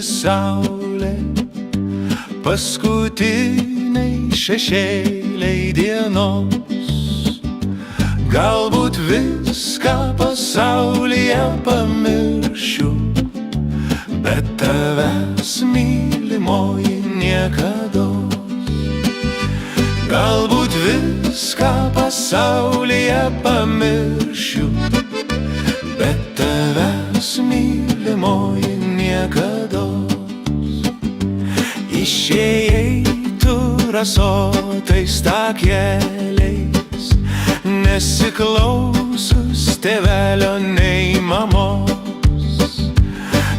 saulė, paskutiniai šešėliai dienos. Galbūt viską pasaulyje pamiršiu, bet tavęs mylimoji niekados. Galbūt viską pasaulyje pamiršiu, bet tavęs mylimoji niekados. Išėjai tu rasotais takeliais, nesiklausus tėvelio nei mamos.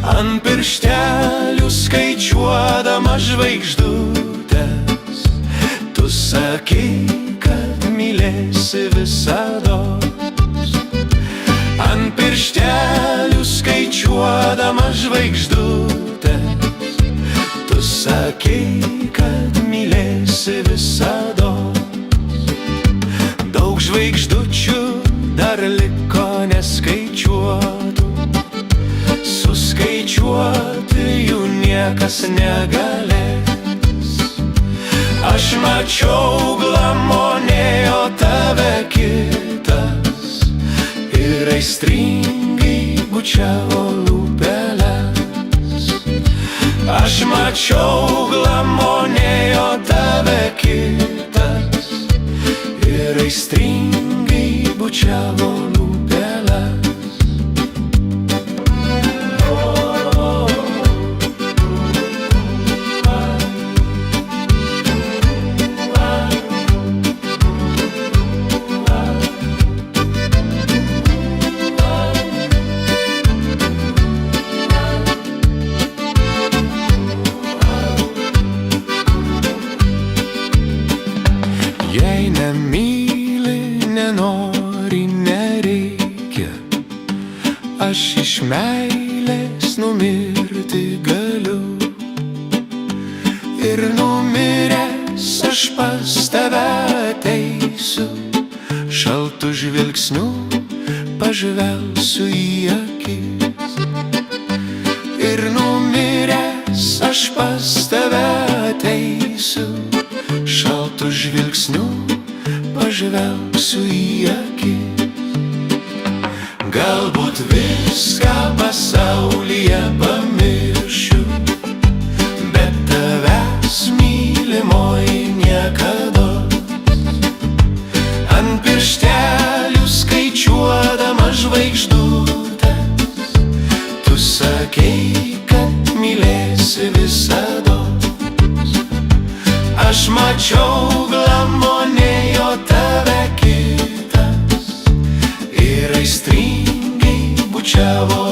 Ant pirštelių skaičiuodama žvaigždutes, tu sakei, kad mylėsi visados. Ant pirštelių skaičiuodama žvaigždutes, tu sakei, kad mylėsi visados. Daug žvaigždučių dar liko neskaičiuotų, suskaičiuoti jų niekas negalės. Aš mačiau glamonėjo tave kitas ir aistringai bučiavo lūpeles. Aš mačiau glamonėjo tave kitas ir aistringai bučiavo lūpeles. Jei nemyli, nenori, nereikia, aš iš meilės numirti galiu. Ir numiręs aš pas tave ateisiu, šaltu žvilgsniu pažvelgsiu į akis. Ir numiręs aš pas tave ateisiu, šaltu žvilgsniu pažvelgsiu į akis. Galbūt viską pasaulyje pamiršiu, bet tavęs mylimoji niekados. Ant pirštelių skaičiuodama žvaigždutes, tu sakei, kad mylėsi visados. Aš mačiau glamonėjo tave kitas ir aistringai bučiavo